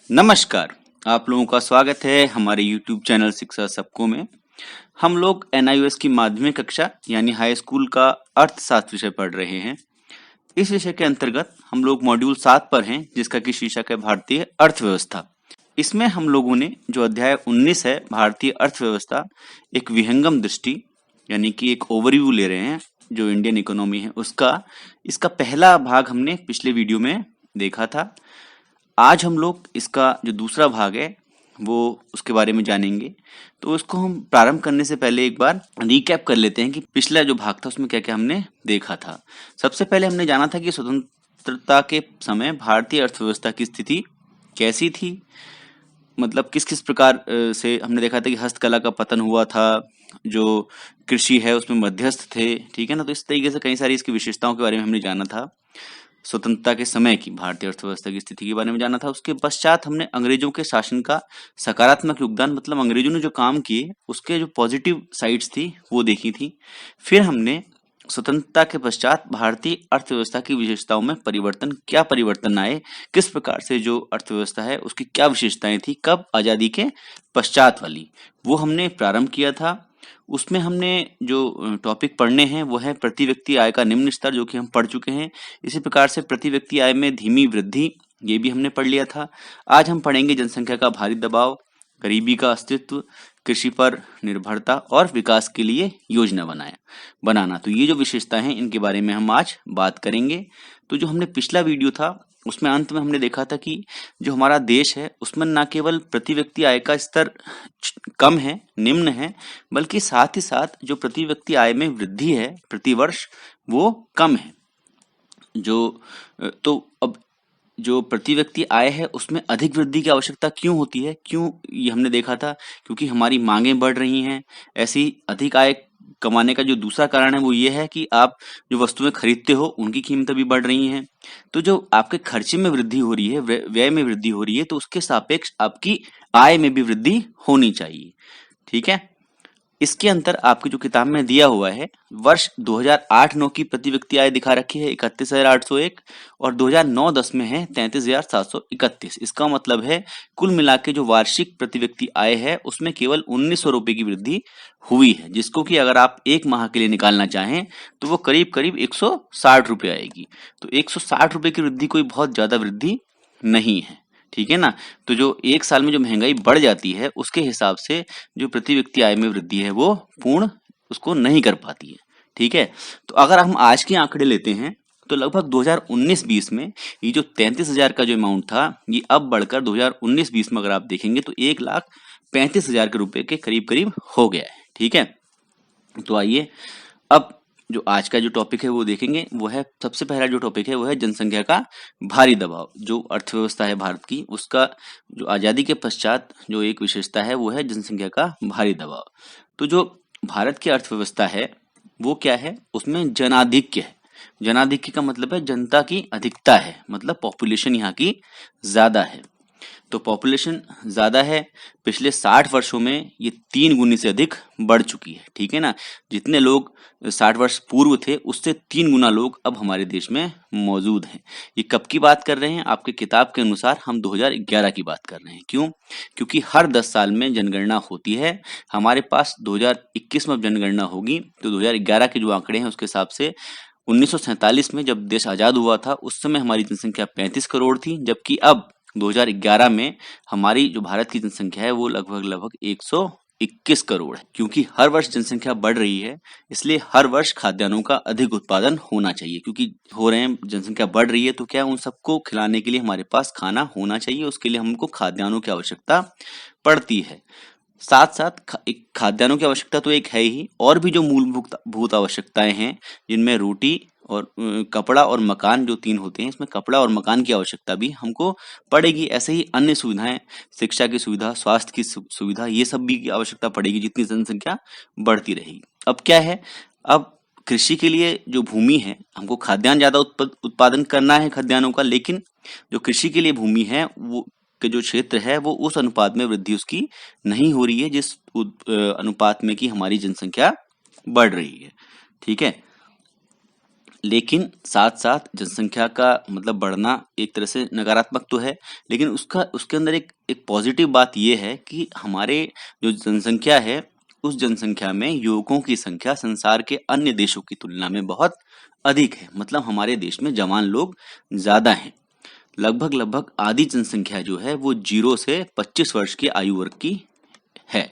नमस्कार, आप लोगों का स्वागत है हमारे YouTube चैनल शिक्षा सबको में। हम लोग NIOS की माध्यमिक कक्षा यानी हाई स्कूल का अर्थशास्त्र विषय पढ़ रहे हैं। इस विषय के अंतर्गत हम लोग मॉड्यूल 7 पर हैं, जिसका कि शीर्षक है भारतीय अर्थव्यवस्था। इसमें हम लोगों ने जो अध्याय 19 है भारतीय अर्थव्यवस्था, एक विहंगम दृष्टि यानी कि एक ओवरव्यू ले रहे हैं जो इंडियन इकोनॉमी है उसका। इसका पहला भाग हमने पिछले वीडियो में देखा था। आज हम लोग इसका जो दूसरा भाग है वो उसके बारे में जानेंगे। तो इसको हम प्रारंभ करने से पहले एक बार रिकैप कर लेते हैं कि पिछला जो भाग था उसमें क्या क्या हमने देखा था। सबसे पहले हमने जाना था कि स्वतंत्रता के समय भारतीय अर्थव्यवस्था की स्थिति कैसी थी, मतलब किस किस प्रकार से हमने देखा था कि हस्तकला का पतन हुआ था, जो कृषि है उसमें मध्यस्थ थे, ठीक है ना। तो इस तरीके से कई सारी इसकी विशेषताओं के बारे में हमने जाना था। स्वतंत्रता के समय की भारतीय अर्थव्यवस्था की स्थिति के बारे में जाना था। उसके पश्चात हमने अंग्रेजों के शासन का सकारात्मक योगदान, मतलब अंग्रेजों ने जो काम किए उसके जो पॉजिटिव साइड्स थी वो देखी थी। फिर हमने स्वतंत्रता के पश्चात भारतीय अर्थव्यवस्था की विशेषताओं में क्या परिवर्तन आए, किस प्रकार से जो अर्थव्यवस्था है उसकी क्या विशेषताएं थी, कब आजादी के पश्चात वाली, वो हमने प्रारंभ किया था। उसमें हमने जो टॉपिक पढ़ने हैं वो है प्रति व्यक्ति आय का निम्न स्तर, जो कि हम पढ़ चुके हैं। इसी प्रकार से प्रति व्यक्ति आय में धीमी वृद्धि, ये भी हमने पढ़ लिया था। आज हम पढ़ेंगे जनसंख्या का भारी दबाव, गरीबी का अस्तित्व, कृषि पर निर्भरता और विकास के लिए योजना बनाना। तो ये जो विशेषता हैं इनके बारे में हम आज बात करेंगे। तो जो हमने पिछला वीडियो था उसमें अंत में हमने देखा था कि जो हमारा देश है उसमें न केवल प्रति व्यक्ति आय का स्तर कम है, निम्न है, बल्कि साथ ही साथ जो प्रति व्यक्ति आय में वृद्धि है प्रति वर्ष वो कम है। तो अब जो प्रति व्यक्ति आय है उसमें अधिक वृद्धि की आवश्यकता क्यों होती है, क्यों, ये हमने देखा था क्योंकि हमारी मांगें बढ़ रही हैं। ऐसी अधिक आय कमाने का जो दूसरा कारण है वो ये है कि आप जो वस्तुएं खरीदते हो उनकी कीमतें भी बढ़ रही हैं। तो जो आपके खर्चे में वृद्धि हो रही है, व्यय में वृद्धि हो रही है, तो उसके सापेक्ष आपकी आय में भी वृद्धि होनी चाहिए, ठीक है। इसके अंतर आपकी जो किताब में दिया हुआ है, वर्ष 2008-9 की प्रति व्यक्ति आय दिखा रखी है 31,801 और 2009-10 में है 33,731। इसका मतलब है कुल मिला के जो वार्षिक प्रति व्यक्ति आय है उसमें केवल 1,900 रुपए की वृद्धि हुई है, जिसको कि अगर आप एक माह के लिए निकालना चाहें तो वो करीब करीब 160 रुपए आएगी। तो 160 रुपए की वृद्धि कोई बहुत ज्यादा वृद्धि नहीं है, ठीक है ना। तो जो एक साल में जो महंगाई बढ़ जाती है उसके हिसाब से जो प्रति व्यक्ति आय में वृद्धि है वो पूर्ण उसको नहीं कर पाती है, ठीक है। तो अगर हम आज के आंकड़े लेते हैं तो लगभग 2019-20 में ये जो 33,000 का जो अमाउंट था ये अब बढ़कर 2019-20 में अगर आप देखेंगे तो 1,35,000 के रुपए के करीब करीब हो गया है, ठीक है। तो आइए अब जो आज का जो टॉपिक है वो देखेंगे। वो है, सबसे पहला जो टॉपिक है वो है जनसंख्या का भारी दबाव। जो अर्थव्यवस्था है भारत की उसका जो आजादी के पश्चात जो एक विशेषता है वो है जनसंख्या का भारी दबाव। तो जो भारत की अर्थव्यवस्था है वो क्या है, उसमें जनाधिक्य है। जनाधिक्य का मतलब है जनता की अधिकता है, मतलब पॉपुलेशन यहाँ की ज्यादा है। तो पॉपुलेशन ज्यादा है, पिछले 60 वर्षों में ये 3 गुनी से अधिक बढ़ चुकी है, ठीक है ना। जितने लोग 60 वर्ष पूर्व थे उससे 3 गुना लोग अब हमारे देश में मौजूद हैं। ये कब की बात कर रहे हैं, आपके किताब के अनुसार हम 2011 की बात कर रहे हैं। क्यों? क्योंकि हर 10 साल में जनगणना होती है। हमारे पास 2021 में जनगणना होगी तो 2011 के जो आंकड़े हैं उसके हिसाब से 1947 में जब देश आजाद हुआ था उस समय हमारी जनसंख्या 35 करोड़ थी, जबकि अब 2011 में हमारी जो भारत की जनसंख्या है वो लगभग 121 करोड़ है। क्योंकि हर वर्ष जनसंख्या बढ़ रही है इसलिए हर वर्ष खाद्यान्नों का अधिक उत्पादन होना चाहिए। क्योंकि हो रहे हैं, जनसंख्या बढ़ रही है तो क्या उन सबको खिलाने के लिए हमारे पास खाना होना चाहिए, उसके लिए हमको खाद्यान्नों की आवश्यकता पड़ती है। साथ साथ खाद्यान्नों की आवश्यकता तो एक है ही, और भी जो मूलभूत आवश्यकताएं हैं जिनमें रोटी और कपड़ा और मकान, जो 3 होते हैं, इसमें कपड़ा और मकान की आवश्यकता भी हमको पड़ेगी। ऐसे ही अन्य सुविधाएं, शिक्षा की सुविधा, स्वास्थ्य की सुविधा, ये सब भी की आवश्यकता पड़ेगी जितनी जनसंख्या बढ़ती रहेगी। अब क्या है, अब कृषि के लिए जो भूमि है, हमको खाद्यान्न ज्यादा उत्पादन करना है खाद्यान्नों का, लेकिन जो कृषि के लिए भूमि है वो के जो क्षेत्र है वो उस अनुपात में वृद्धि उसकी नहीं हो रही है जिस अनुपात में की हमारी जनसंख्या बढ़ रही है, ठीक है। लेकिन साथ-साथ जनसंख्या का मतलब बढ़ना एक तरह से नकारात्मक तो है, लेकिन उसके अंदर एक पॉजिटिव बात ये है कि हमारे जो जनसंख्या है, उस जनसंख्या में युवकों की संख्या संसार के अन्य देशों की तुलना में बहुत अधिक है। मतलब हमारे देश में जवान लोग ज़्यादा हैं। लगभग आधी जनसंख्या जो है वो 0 से 25 वर्ष की आयु वर्ग की है।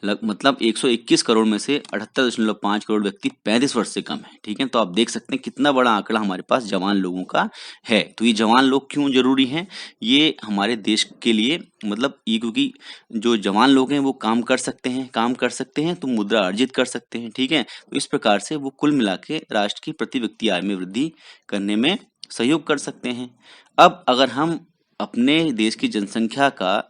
मतलब 121 करोड़ में से 78.5 करोड़ व्यक्ति 35 वर्ष से कम है। ठीक है, तो आप देख सकते हैं कितना बड़ा आंकड़ा हमारे पास जवान लोगों का है। तो ये जवान लोग क्यों जरूरी हैं? ये हमारे देश के लिए मतलब ये क्योंकि जो जवान लोग हैं वो काम कर सकते हैं तो मुद्रा अर्जित कर सकते हैं। ठीक है, तो इस प्रकार से वो कुल मिला के राष्ट्र की प्रति व्यक्ति आय में वृद्धि करने में सहयोग कर सकते हैं। अब अगर हम अपने देश की जनसंख्या का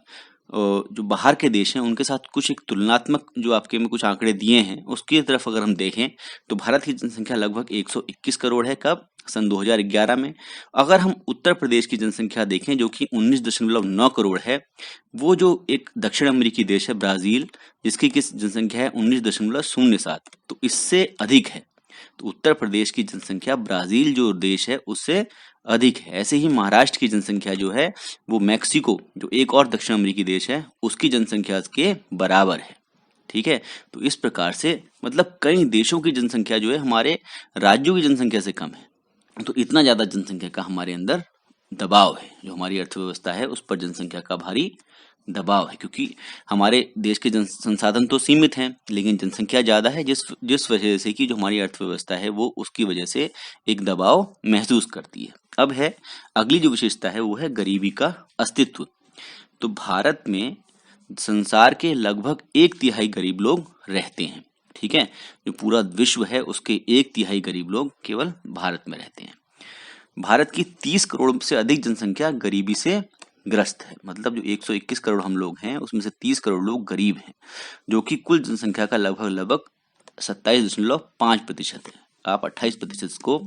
जो बाहर के देश हैं उनके साथ कुछ एक तुलनात्मक जो आपके में कुछ आंकड़े दिए हैं उसकी तरफ अगर हम देखें तो भारत की जनसंख्या लगभग 121 करोड़ है। कब? सन 2011 में। अगर हम उत्तर प्रदेश की जनसंख्या देखें जो कि 19.9 करोड़ है, वो जो एक दक्षिण अमेरिकी देश है ब्राजील, जिसकी किस जनसंख्या है 19.07, तो इससे अधिक है। तो उत्तर प्रदेश की जनसंख्या ब्राजील जो देश है उससे अधिक है। ऐसे ही महाराष्ट्र की जनसंख्या जो है वो मैक्सिको जो एक और दक्षिण अमेरिकी देश है उसकी जनसंख्या के बराबर है। ठीक है, तो इस प्रकार से मतलब कई देशों की जनसंख्या जो है हमारे राज्यों की जनसंख्या से कम है। तो इतना ज्यादा जनसंख्या का हमारे अंदर दबाव है, जो हमारी अर्थव्यवस्था है उस पर जनसंख्या का भारी दबाव है, क्योंकि हमारे देश के जन संसाधन तो सीमित हैं लेकिन जनसंख्या ज्यादा है, जिस वजह से कि जो हमारी अर्थव्यवस्था है वो उसकी वजह से एक दबाव महसूस करती है। अब है अगली जो विशेषता है वो है गरीबी का अस्तित्व। तो भारत में संसार के लगभग 1/3 गरीब लोग रहते हैं। ठीक है, जो पूरा विश्व है उसके 1/3 गरीब लोग केवल भारत में रहते हैं। भारत की 30 करोड़ से अधिक जनसंख्या गरीबी से ग्रस्त है। मतलब जो 121 करोड़ हम लोग हैं उसमें से 30 करोड़ लोग गरीब हैं, जो कि कुल जनसंख्या का लगभग 27.5% है। आप 28% को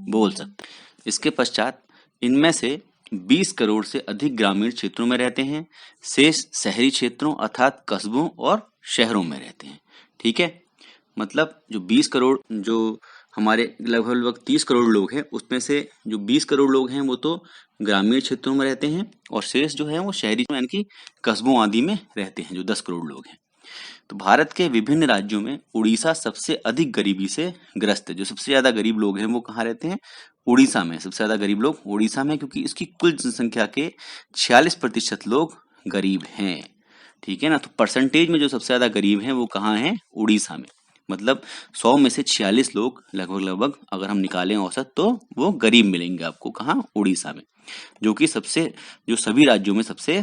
बोल सकते हैं। इसके पश्चात इनमें से 20 करोड़ से अधिक ग्रामीण क्षेत्रों में रहते हैं, शेष शहरी क्षेत्रों अर्थात कस्बों और शहरों में रहते हैं। ठीक है, मतलब जो 20 करोड़ जो हमारे लगभग 30 करोड़ लोग हैं उसमें से जो 20 करोड़ लोग हैं वो तो ग्रामीण क्षेत्रों में रहते हैं और शेष जो है वो शहरी यानी कि कस्बों आदि में रहते हैं, जो 10 करोड़ लोग हैं। तो भारत के विभिन्न राज्यों में उड़ीसा सबसे अधिक गरीबी से ग्रस्त है। जो सबसे ज्यादा गरीब लोग हैं वो कहाँ रहते हैं? उड़ीसा में। सबसे ज्यादा गरीब लोग उड़ीसा में, क्योंकि इसकी कुल जनसंख्या के 46% लोग गरीब हैं। ठीक है ना, तो परसेंटेज में जो सबसे ज्यादा गरीब हैं वो कहाँ हैं? उड़ीसा में। मतलब 100 में से 46 लोग लगभग अगर हम निकालें औसत तो वो गरीब मिलेंगे आपको। कहाँ? उड़ीसा में, जो कि जो सभी राज्यों में सबसे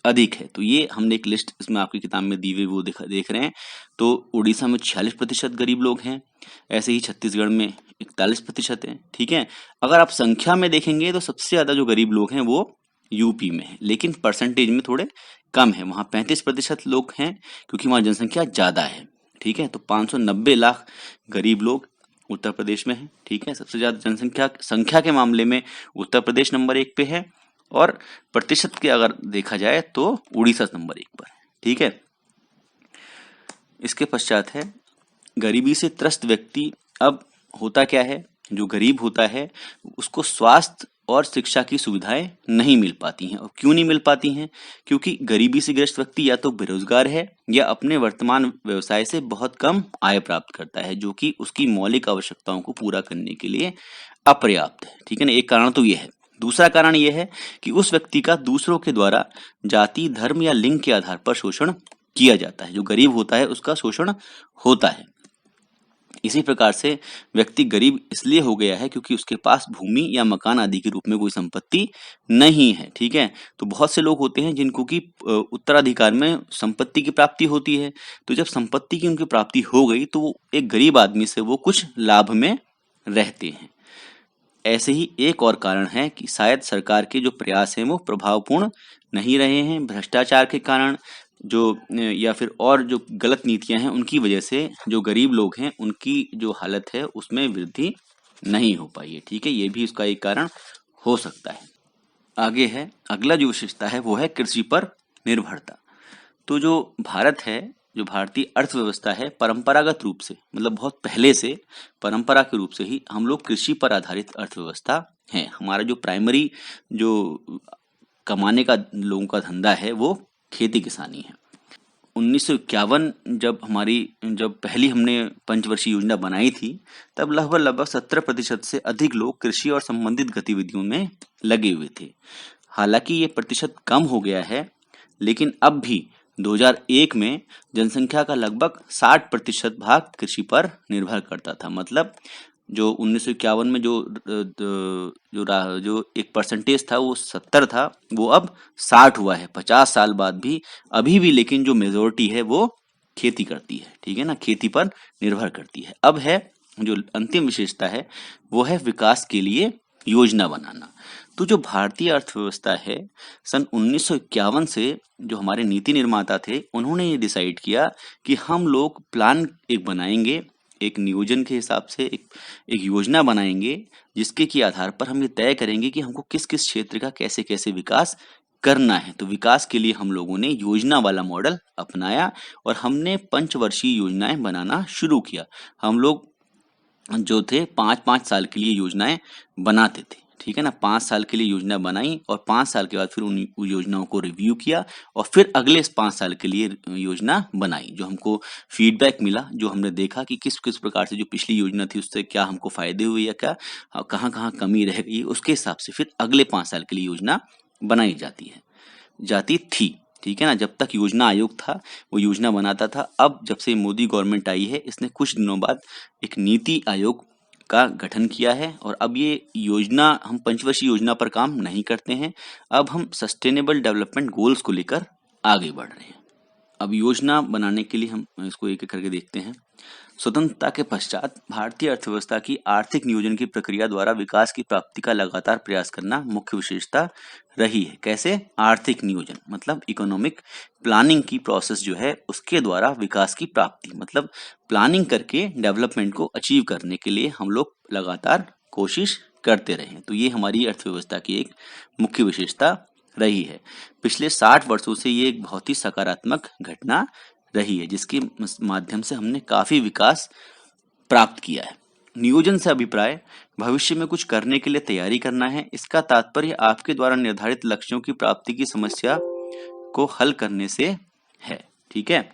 अधिक है। तो ये हमने एक लिस्ट इसमें आपकी किताब में दी हुई वो देख रहे हैं। तो उड़ीसा में 46% गरीब लोग हैं। ऐसे ही छत्तीसगढ़ में 41% है। ठीक है, अगर आप संख्या में देखेंगे तो सबसे ज्यादा जो गरीब लोग हैं वो यूपी में है, लेकिन परसेंटेज में थोड़े कम है। वहां 35% लोग हैं क्योंकि वहां जनसंख्या ज्यादा है। ठीक है, तो 590 लाख गरीब लोग उत्तर प्रदेश में है। ठीक है, सबसे ज्यादा संख्या के मामले में उत्तर प्रदेश नंबर 1 पे है और प्रतिशत के अगर देखा जाए तो उड़ीसा नंबर 1 पर है। ठीक है, इसके पश्चात है गरीबी से त्रस्त व्यक्ति। अब होता क्या है, जो गरीब होता है उसको स्वास्थ्य और शिक्षा की सुविधाएं नहीं मिल पाती हैं। और क्यों नहीं मिल पाती हैं? क्योंकि गरीबी से ग्रस्त व्यक्ति या तो बेरोजगार है या अपने वर्तमान व्यवसाय से बहुत कम आय प्राप्त करता है, जो कि उसकी मौलिक आवश्यकताओं को पूरा करने के लिए अपर्याप्त है। ठीक है ना, एक कारण तो यह है। दूसरा कारण यह है कि उस व्यक्ति का दूसरों के द्वारा जाति, धर्म या लिंग के आधार पर शोषण किया जाता है। जो गरीब होता है उसका शोषण होता है। इसी प्रकार से व्यक्ति गरीब इसलिए हो गया है क्योंकि उसके पास भूमि या मकान आदि के रूप में कोई संपत्ति नहीं है। ठीक है, तो बहुत से लोग होते हैं जिनको की उत्तराधिकार में संपत्ति की प्राप्ति होती है। तो जब संपत्ति की उनकी प्राप्ति हो गई तो वो एक गरीब आदमी से वो कुछ लाभ में रहते हैं। ऐसे ही एक और कारण है कि शायद सरकार के जो प्रयास हैं वो प्रभावपूर्ण नहीं रहे हैं। भ्रष्टाचार के कारण या फिर और जो गलत नीतियां हैं उनकी वजह से जो गरीब लोग हैं उनकी जो हालत है उसमें वृद्धि नहीं हो पाई है। ठीक है, ये भी उसका एक कारण हो सकता है। आगे है अगला जो विशेषता है वो है कृषि पर निर्भरता। तो जो भारत है, जो भारतीय अर्थव्यवस्था है परंपरागत रूप से, मतलब बहुत पहले से परंपरा के रूप से ही हम लोग कृषि पर आधारित अर्थव्यवस्था है। हमारा जो प्राइमरी जो कमाने का लोगों का धंधा है वो खेती किसानी है। 1951 जब पहली हमने पंचवर्षीय योजना बनाई थी, तब लगभग 70% से अधिक लोग कृषि और संबंधित गतिविधियों में लगे हुए थे। हालांकि ये प्रतिशत कम हो गया है, लेकिन अब भी 2001 में जनसंख्या का लगभग 60% भाग कृषि पर निर्भर करता था। मतलब जो 1951 में जो एक परसेंटेज था वो 70 था, वो अब 60 हुआ है 50 साल बाद भी, अभी भी। लेकिन जो मेजोरिटी है वो खेती करती है, ठीक है ना, खेती पर निर्भर करती है। अब है जो अंतिम विशेषता है वो है विकास के लिए योजना बनाना। तो जो भारतीय अर्थव्यवस्था है, सन 1951 से जो हमारे नीति निर्माता थे उन्होंने ये डिसाइड किया कि हम लोग प्लान एक बनाएंगे, एक नियोजन के हिसाब से एक योजना बनाएंगे, जिसके की आधार पर हम ये तय करेंगे कि हमको किस किस क्षेत्र का कैसे कैसे विकास करना है। तो विकास के लिए हम लोगों ने योजना वाला मॉडल अपनाया और हमने पंचवर्षीय योजनाएं बनाना शुरू किया। हम लोग जो थे 5-5 साल के लिए योजनाएं बनाते थे, ठीक है ना। 5 साल के लिए योजना बनाई और 5 साल के बाद फिर उन योजनाओं को रिव्यू किया और फिर अगले 5 साल के लिए योजना बनाई। जो हमको फीडबैक मिला, जो हमने देखा कि किस किस प्रकार से जो पिछली योजना थी उससे क्या हमको फायदे हुए या क्या कहाँ कहाँ कमी रह गई, उसके हिसाब से फिर अगले 5 साल के लिए योजना बनाई जाती थी, ठीक है ना। जब तक योजना आयोग था वो योजना बनाता था। अब जब से मोदी गवर्नमेंट आई है, इसने कुछ दिनों बाद एक नीति आयोग का गठन किया है और अब ये योजना, हम पंचवर्षीय योजना पर काम नहीं करते हैं, अब हम सस्टेनेबल डेवलपमेंट गोल्स को लेकर आगे बढ़ रहे हैं। अब योजना बनाने के लिए हम इसको एक एक करके देखते हैं। स्वतंत्रता के पश्चात भारतीय अर्थव्यवस्था की आर्थिक नियोजन की प्रक्रिया द्वारा विकास की प्राप्ति का लगातार प्रयास करना मुख्य विशेषता रही है। कैसे? आर्थिक नियोजन मतलब इकोनॉमिक प्लानिंग की प्रोसेस जो है उसके द्वारा विकास की प्राप्ति, मतलब प्लानिंग करके डेवलपमेंट को अचीव करने के लिए हम लोग लगातार कोशिश करते रहे। तो ये हमारी अर्थव्यवस्था की एक मुख्य विशेषता रही है। पिछले 60 वर्षों से ये एक बहुत ही सकारात्मक घटना रही है, जिसके माध्यम से हमने काफी विकास प्राप्त किया है। नियोजन से अभिप्राय भविष्य में कुछ करने के लिए तैयारी करना है। इसका तात्पर्य आपके द्वारा निर्धारित लक्ष्यों की प्राप्ति की समस्या को हल करने से है, ठीक है।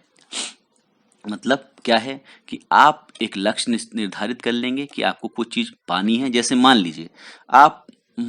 मतलब क्या है कि आप एक लक्ष्य निर्धारित कर लेंगे कि आपको कुछ चीज पानी है। जैसे मान लीजिए आप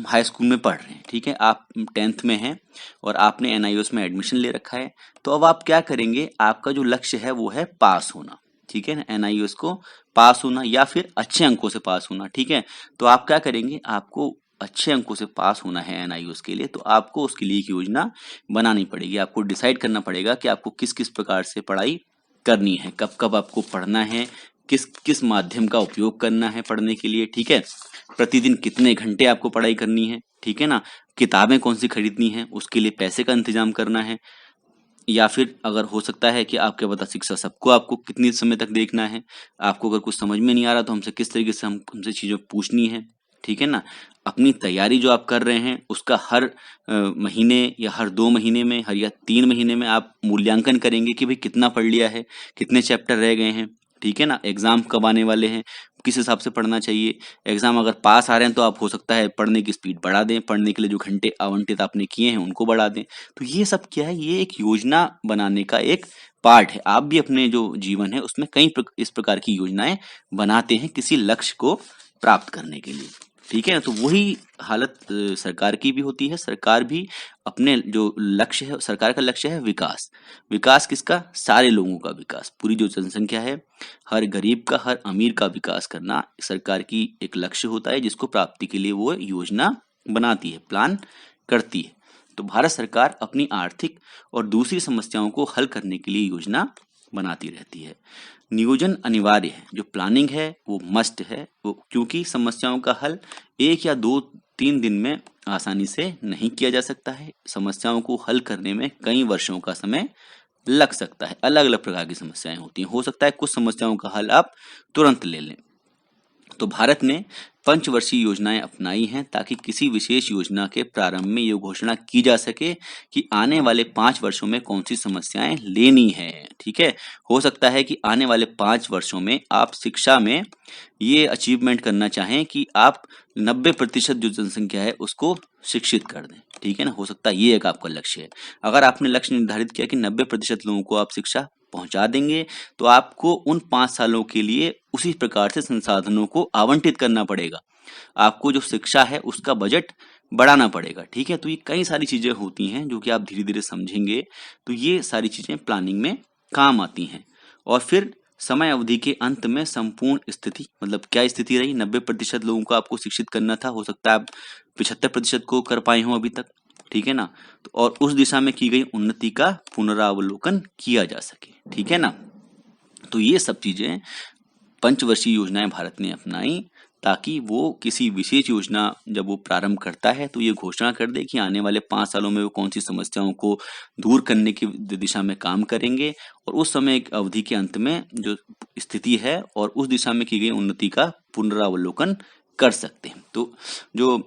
हाई स्कूल में पढ़ रहे हैं, ठीक है, आप 10th में हैं और आपने एनआईओएस में एडमिशन ले रखा है। तो अब आप क्या करेंगे, आपका जो लक्ष्य है वो है पास होना, ठीक है ना, एनआईओएस को पास होना या फिर अच्छे अंकों से पास होना, ठीक है। तो आप क्या करेंगे, आपको अच्छे अंकों से पास होना है एनआईओएस के लिए, तो आपको उसके लिए एक योजना बनानी पड़ेगी। आपको डिसाइड करना पड़ेगा कि आपको किस किस प्रकार से पढ़ाई करनी है, कब कब आपको पढ़ना है, किस किस माध्यम का उपयोग करना है पढ़ने के लिए, ठीक है। प्रतिदिन कितने घंटे आपको पढ़ाई करनी है, ठीक है ना। किताबें कौन सी खरीदनी है, उसके लिए पैसे का इंतजाम करना है। या फिर अगर हो सकता है कि आपके बता शिक्षा सबको आपको कितनी समय तक देखना है। आपको अगर कुछ समझ में नहीं आ रहा तो हमसे किस तरीके से हमसे चीज़ें पूछनी है, ठीक है ना। अपनी तैयारी जो आप कर रहे हैं उसका हर महीने या हर 2 महीने में, हर या 3 महीने में आप मूल्यांकन करेंगे कि भाई कितना पढ़ लिया है, कितने चैप्टर रह गए हैं, ठीक है ना। एग्जाम कब आने वाले हैं, किस हिसाब से पढ़ना चाहिए। एग्जाम अगर पास आ रहे हैं तो आप हो सकता है पढ़ने की स्पीड बढ़ा दें, पढ़ने के लिए जो घंटे आवंटित आपने किए हैं उनको बढ़ा दें। तो ये सब क्या है, ये एक योजना बनाने का एक पार्ट है। आप भी अपने जो जीवन है उसमें इस प्रकार की योजनाएं बनाते हैं किसी लक्ष्य को प्राप्त करने के लिए, ठीक है ना। तो वही हालत सरकार की भी होती है। सरकार भी अपने जो लक्ष्य है, सरकार का लक्ष्य है विकास। विकास किसका? सारे लोगों का विकास, पूरी जो जनसंख्या है, हर गरीब का, हर अमीर का विकास करना सरकार की एक लक्ष्य होता है, जिसको प्राप्ति के लिए वो योजना बनाती है, प्लान करती है। तो भारत सरकार अपनी आर्थिक और दूसरी समस्याओं को हल करने के लिए योजना बनाती रहती है। नियोजन अनिवार्य है, जो प्लानिंग है वो मस्ट है, वो क्योंकि समस्याओं का हल 1 या 2-3 दिन में आसानी से नहीं किया जा सकता है। समस्याओं को हल करने में कई वर्षों का समय लग सकता है। अलग अलग प्रकार की समस्याएं होती हैं। हो सकता है कुछ समस्याओं का हल आप तुरंत ले लें, तो भारत ने पंचवर्षीय योजनाएं अपनाई हैं ताकि किसी विशेष योजना के प्रारंभ में ये घोषणा की जा सके कि आने वाले 5 वर्षों में कौन सी समस्याएं लेनी है। ठीक है, हो सकता है कि आने वाले 5 वर्षों में आप शिक्षा में ये अचीवमेंट करना चाहें कि आप 90% जो जनसंख्या है उसको शिक्षित कर दें। ठीक है ना, हो सकता है ये एक आपका लक्ष्य है। अगर आपने लक्ष्य निर्धारित किया कि 90% लोगों को आप शिक्षा पहुंचा देंगे, तो आपको उन 5 सालों के लिए उसी प्रकार से संसाधनों को आवंटित करना पड़ेगा। आपको जो शिक्षा है उसका बजट बढ़ाना पड़ेगा। ठीक है, तो ये कई सारी चीजें होती हैं जो कि आप धीरे धीरे समझेंगे, तो ये सारी चीजें प्लानिंग में काम आती हैं। और फिर समय अवधि के अंत में संपूर्ण स्थिति, मतलब क्या स्थिति रही, 90% लोगों को आपको शिक्षित करना था, हो सकता है आप 75% को कर पाए हों अभी तक। ठीक है ना, तो और उस दिशा में की गई उन्नति का पुनरावलोकन किया जा सके। ठीक है ना, तो ये सब चीजें पंचवर्षीय योजनाएं भारत ने अपनाई ताकि वो किसी विशेष योजना जब वो प्रारंभ करता है तो ये घोषणा कर दे कि आने वाले 5 सालों में वो कौन सी समस्याओं को दूर करने की दिशा में काम करेंगे, और उस समय एक अवधि के अंत में जो स्थिति है और उस दिशा में की गई उन्नति का पुनरावलोकन कर सकते हैं। तो जो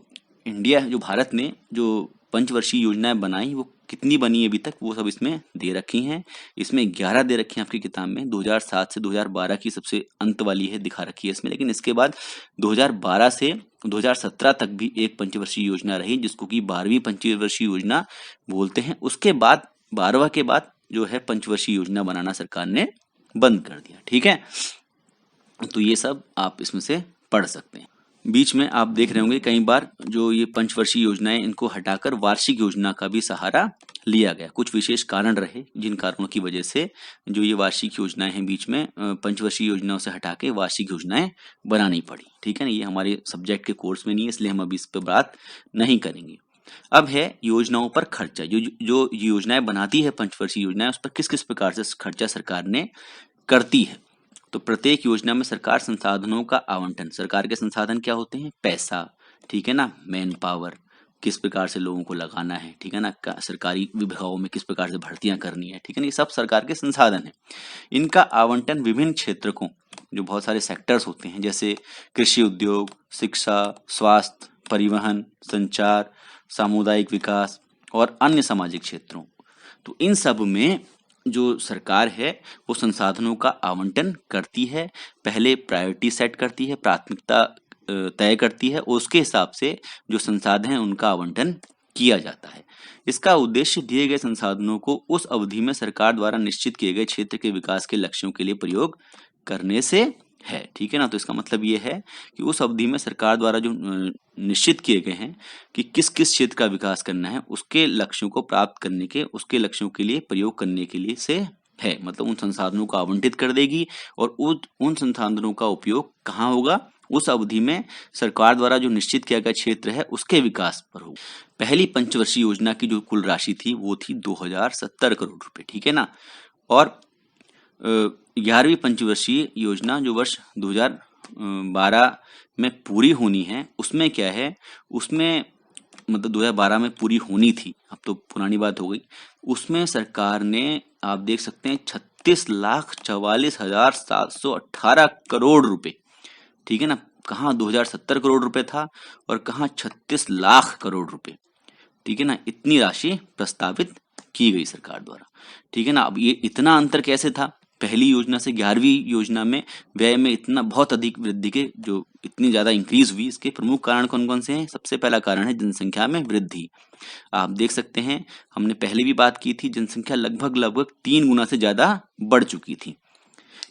भारत ने जो पंचवर्षीय योजनाएं बनाई वो कितनी बनी अभी तक, वो सब इसमें दे रखी हैं। इसमें 11 दे रखी हैं आपकी किताब में। 2007 से 2012 की सबसे अंत वाली है, दिखा रखी है इसमें। लेकिन इसके बाद 2012 से 2017 तक भी एक पंचवर्षीय योजना रही, जिसको कि 12वीं पंचवर्षीय योजना बोलते हैं। उसके बाद 12वां के बाद जो है पंचवर्षीय योजना बनाना सरकार ने बंद कर दिया। ठीक है, तो ये सब आप इसमें से पढ़ सकते हैं। बीच में आप देख रहे होंगे कई बार जो ये पंचवर्षीय योजनाएं, इनको हटाकर वार्षिक योजना का भी सहारा लिया गया। कुछ विशेष कारण रहे जिन कारणों की वजह से जो ये वार्षिक योजनाएं हैं बीच में पंचवर्षीय योजनाओं से हटा के वार्षिक योजनाएं बनानी पड़ी। ठीक है ना, ये हमारे सब्जेक्ट के कोर्स में नहीं है, इसलिए हम अभी इस पर बात नहीं करेंगे। अब है योजनाओं पर खर्चा। जो योजनाएं बनाती है पंचवर्षीय योजनाएं, उस पर किस किस प्रकार से खर्चा सरकार ने करती है। तो प्रत्येक योजना में सरकार संसाधनों का आवंटन, सरकार के संसाधन क्या होते हैं, पैसा, ठीक है ना, मैन पावर, किस प्रकार से लोगों को लगाना है, ठीक है ना, सरकारी विभागों में किस प्रकार से भर्तियां करनी है, ठीक है ना, ये सब सरकार के संसाधन है। इनका आवंटन विभिन्न क्षेत्रकों, जो बहुत सारे सेक्टर्स होते हैं, जैसे कृषि उद्योग, शिक्षा, स्वास्थ्य, परिवहन, संचार, सामुदायिक विकास और अन्य सामाजिक क्षेत्रों, तो इन सब में जो सरकार है वो संसाधनों का आवंटन करती है। पहले प्रायोरिटी सेट करती है, प्राथमिकता तय करती है, उसके हिसाब से जो संसाधन है उनका आवंटन किया जाता है। इसका उद्देश्य दिए गए संसाधनों को उस अवधि में सरकार द्वारा निश्चित किए गए क्षेत्र के विकास के लक्ष्यों के लिए प्रयोग करने से है। ठीक है ना, तो इसका मतलब ये है कि उस अवधि में सरकार द्वारा जो निश्चित किए गए हैं कि किस किस क्षेत्र का विकास करना है, उसके लक्ष्यों को प्राप्त करने के, उसके लक्ष्यों के लिए प्रयोग करने के लिए से है। मतलब उन संसाधनों को आवंटित कर देगी और उन संसाधनों का उपयोग कहाँ होगा, उस अवधि में सरकार द्वारा जो निश्चित किया गया क्षेत्र है उसके विकास पर होगा। पहली पंचवर्षीय योजना की जो कुल राशि थी वो थी 2070 करोड़ रुपए। ठीक है ना, और 11वीं पंचवर्षीय योजना जो वर्ष 2012 में पूरी होनी है, उसमें क्या है, उसमें मतलब 2012 में पूरी होनी थी, अब तो पुरानी बात हो गई। उसमें सरकार ने, आप देख सकते हैं, 36,44,718 करोड़ रुपए, ठीक है ना, कहाँ 2070 करोड़ रुपए था और कहाँ 36 लाख करोड़ रुपए, ठीक है ना, इतनी राशि प्रस्तावित की गई सरकार द्वारा। ठीक है ना, अब ये इतना अंतर कैसे था, पहली योजना से 11वीं योजना में व्यय में इतना बहुत अधिक वृद्धि के, जो इतनी ज्यादा इंक्रीज हुई, इसके प्रमुख कारण कौन कौन से हैं। सबसे पहला कारण है जनसंख्या में वृद्धि। आप देख सकते हैं, हमने पहले भी बात की थी, जनसंख्या लगभग 3 गुना से ज्यादा बढ़ चुकी थी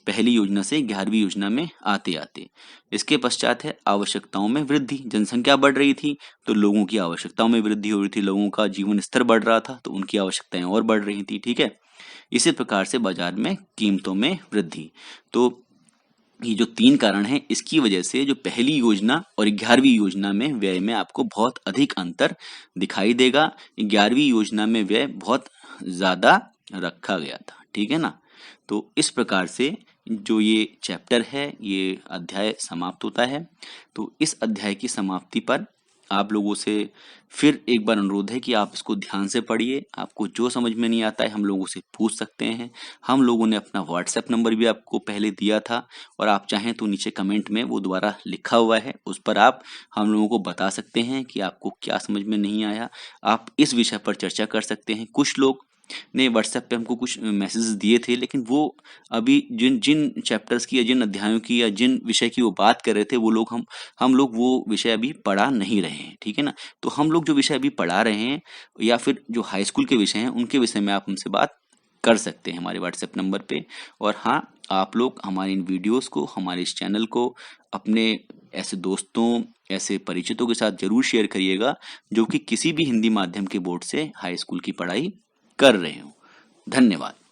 पहली योजना से 11वीं योजना में आते आते। इसके पश्चात है आवश्यकताओं में वृद्धि। जनसंख्या बढ़ रही थी तो लोगों की आवश्यकताओं में वृद्धि हो रही थी, लोगों का जीवन स्तर बढ़ रहा था तो उनकी आवश्यकताएं और बढ़ रही थी। ठीक है, इसी प्रकार से बाजार में कीमतों में वृद्धि। तो ये जो 3 कारण हैं, इसकी वजह से जो पहली योजना और 11वीं योजना में व्यय में आपको बहुत अधिक अंतर दिखाई देगा। 11वीं योजना में व्यय बहुत ज्यादा रखा गया था। ठीक है ना, तो इस प्रकार से जो ये चैप्टर है, ये अध्याय समाप्त होता है। तो इस अध्याय की समाप्ति पर आप लोगों से फिर एक बार अनुरोध है कि आप इसको ध्यान से पढ़िए। आपको जो समझ में नहीं आता है हम लोगों से पूछ सकते हैं। हम लोगों ने अपना व्हाट्सएप नंबर भी आपको पहले दिया था और आप चाहें तो नीचे कमेंट में वो दोबारा लिखा हुआ है, उस पर आप हम लोगों को बता सकते हैं कि आपको क्या समझ में नहीं आया। आप इस विषय पर चर्चा कर सकते हैं। कुछ लोग ने व्हाट्सएप पे हमको कुछ मैसेजेस दिए थे, लेकिन वो अभी जिन जिन चैप्टर्स की या जिन अध्यायों की या जिन विषय की वो बात कर रहे थे वो लोग हम लोग वो विषय अभी पढ़ा नहीं रहे हैं, ठीक है ना। तो हम लोग जो विषय अभी पढ़ा रहे हैं या फिर जो हाई स्कूल के विषय हैं उनके विषय में आप हमसे बात कर सकते हैं हमारे व्हाट्सएप नंबर पे। और हाँ, आप लोग हमारे इन वीडियोस को, हमारे इस चैनल को अपने ऐसे दोस्तों, ऐसे परिचितों के साथ जरूर शेयर करिएगा जो कि किसी भी हिंदी माध्यम के बोर्ड से हाई स्कूल की पढ़ाई कर रहे हो। धन्यवाद।